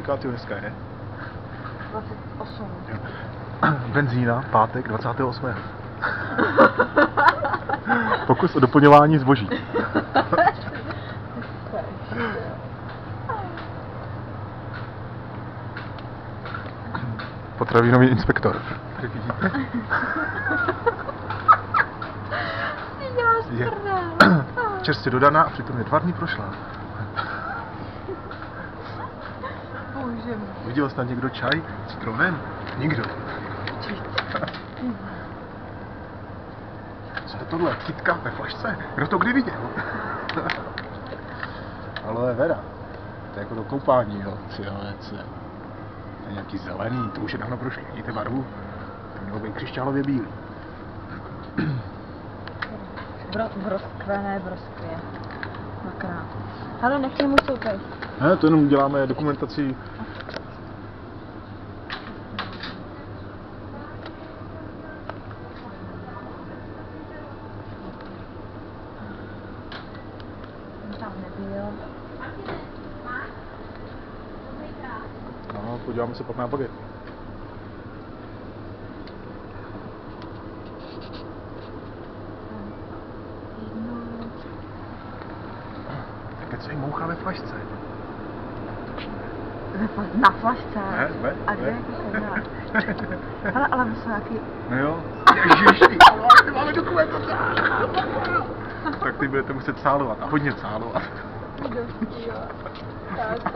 kolikátýho dneska je? 28. Jo. Benzína, pátek 28. Pokus o doplňování zboží. Potravinový inspektor. Tady vidíte? Je čerstvě dodaná a přitom je 2 dny prošlá. Bože můj. Viděl snad někdo čaj s citronem? Nikdo. Co je tohle? Kytka ve flašce? Kdo to kdy viděl? Aloe vera. To je jako do koupání, jo. To je nějaký zelený, to už je dávno prošlo. Vidíte barvu? To mělo být křišťálově bílý. Broskve, ne broskvě. Dvakrát. Hele, nechci můj soupeř. Ne, to jenom děláme dokumentaci. Tam nebyl. No, podíváme se pak na baget. Teď se jí mouchá ve flašce. Na flašce. Ne, A kde je kouká? Hele, ale my jsme nějaký... No jo. Ježiši, ty máme dokumentace. Tak ty budete muset sálovat a hodně sálovat.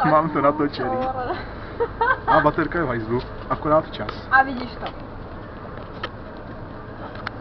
Mám to natočený. A baterka je v hajzlu, akorát čas. A vidíš to.